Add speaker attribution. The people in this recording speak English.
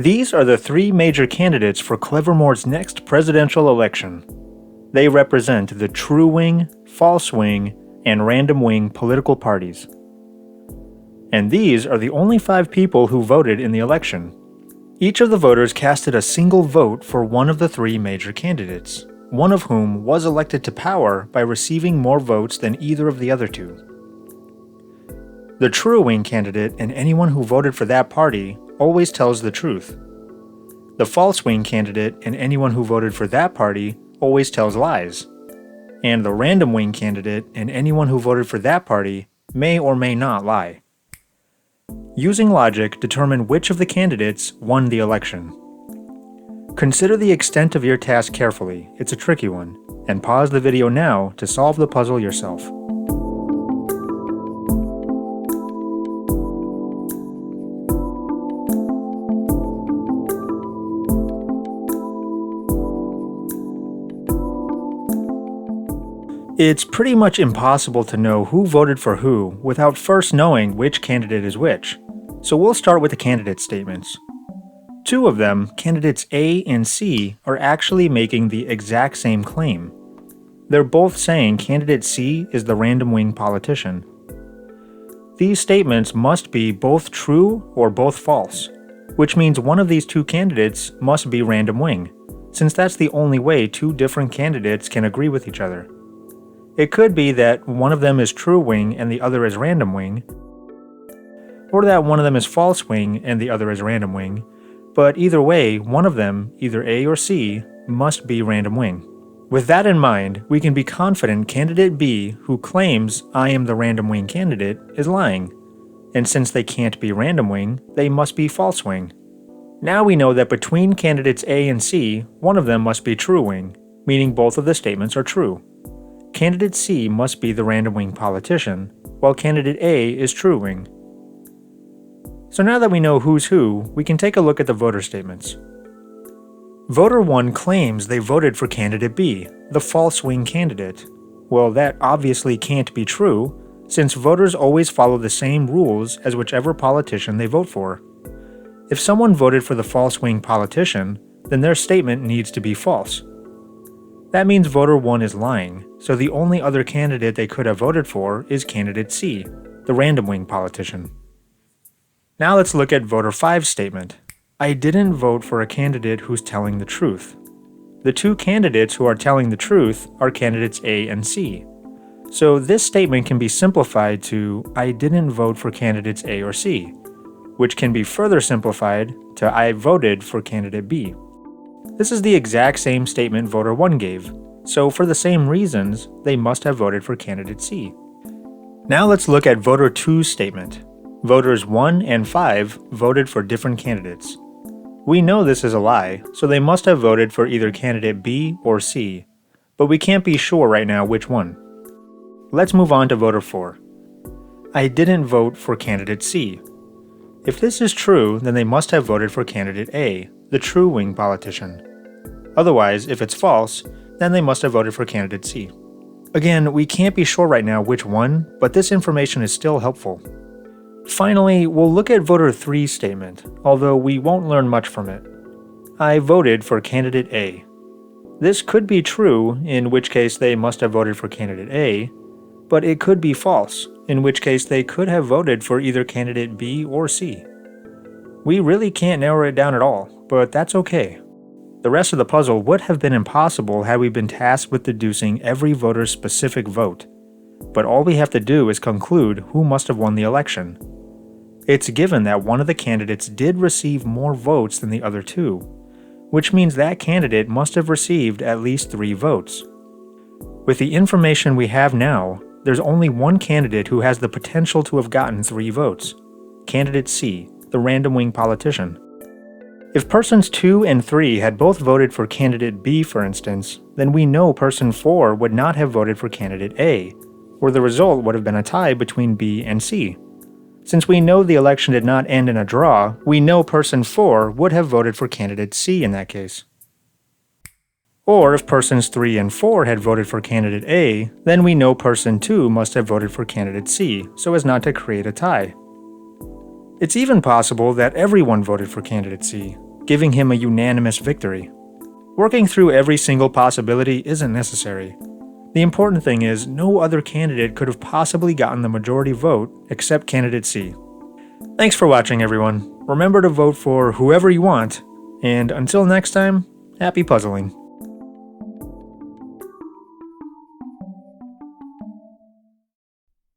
Speaker 1: These are the three major candidates for Clevermore's next presidential election. They represent the true wing, false wing, and random wing political parties. And these are the only 5 people who voted in the election. Each of the voters casted a single vote for one of the 3 major candidates, one of whom was elected to power by receiving more votes than either of the other 2. The true wing candidate and anyone who voted for that party always tells the truth. The false wing candidate and anyone who voted for that party always tells lies. And the random wing candidate and anyone who voted for that party may or may not lie. Using logic, determine which of the candidates won the election. Consider the extent of your task carefully, it's a tricky one, and pause the video now to solve the puzzle yourself. It's pretty much impossible to know who voted for who without first knowing which candidate is which, so we'll start with the candidate statements. 2 of them, candidates A and C, are actually making the exact same claim. They're both saying candidate C is the random wing politician. These statements must be both true or both false, which means one of these 2 candidates must be random wing, since that's the only way 2 different candidates can agree with each other. It could be that one of them is true wing and the other is random wing, or that one of them is false wing and the other is random wing, but either way, one of them, either A or C, must be random wing. With that in mind, we can be confident candidate B, who claims I am the random wing candidate, is lying, and since they can't be random wing, they must be false wing. Now we know that between candidates A and C, one of them must be true wing, meaning both of the statements are true. Candidate C must be the random wing politician, while candidate A is true wing. So now that we know who's who, we can take a look at the voter statements. Voter 1 claims they voted for candidate B, the false wing candidate. Well, that obviously can't be true, since voters always follow the same rules as whichever politician they vote for. If someone voted for the false wing politician, then their statement needs to be false. That means voter 1 is lying, so the only other candidate they could have voted for is candidate C, the random wing politician. Now let's look at voter 5's statement. I didn't vote for a candidate who's telling the truth. The 2 candidates who are telling the truth are candidates A and C. So this statement can be simplified to I didn't vote for candidates A or C, which can be further simplified to I voted for candidate B. This is the exact same statement voter 1 gave, so for the same reasons, they must have voted for candidate C. Now let's look at voter 2's statement. Voters 1 and 5 voted for different candidates. We know this is a lie, so they must have voted for either candidate B or C, but we can't be sure right now which one. Let's move on to voter 4. I didn't vote for candidate C. If this is true, then they must have voted for candidate A, the true wing politician. Otherwise, if it's false, then they must have voted for candidate C. Again, we can't be sure right now which one, but this information is still helpful. Finally, we'll look at voter 3's statement, although we won't learn much from it. I voted for candidate A. This could be true, in which case they must have voted for candidate A, but it could be false, in which case they could have voted for either candidate B or C. We really can't narrow it down at all, but that's okay. The rest of the puzzle would have been impossible had we been tasked with deducing every voter's specific vote, but all we have to do is conclude who must have won the election. It's given that one of the candidates did receive more votes than the other 2, which means that candidate must have received at least 3 votes. With the information we have now, there's only one candidate who has the potential to have gotten 3 votes, candidate C, the random wing politician. If persons 2 and 3 had both voted for candidate B, for instance, then we know person 4 would not have voted for candidate A, or the result would have been a tie between B and C. Since we know the election did not end in a draw, we know person 4 would have voted for candidate C in that case. Or if persons 3 and 4 had voted for candidate A, then we know person 2 must have voted for candidate C, so as not to create a tie. It's even possible that everyone voted for candidate C, giving him a unanimous victory. Working through every single possibility isn't necessary. The important thing is no other candidate could have possibly gotten the majority vote except candidate C. Thanks for watching, everyone. Remember to vote for whoever you want, and until next time, happy puzzling.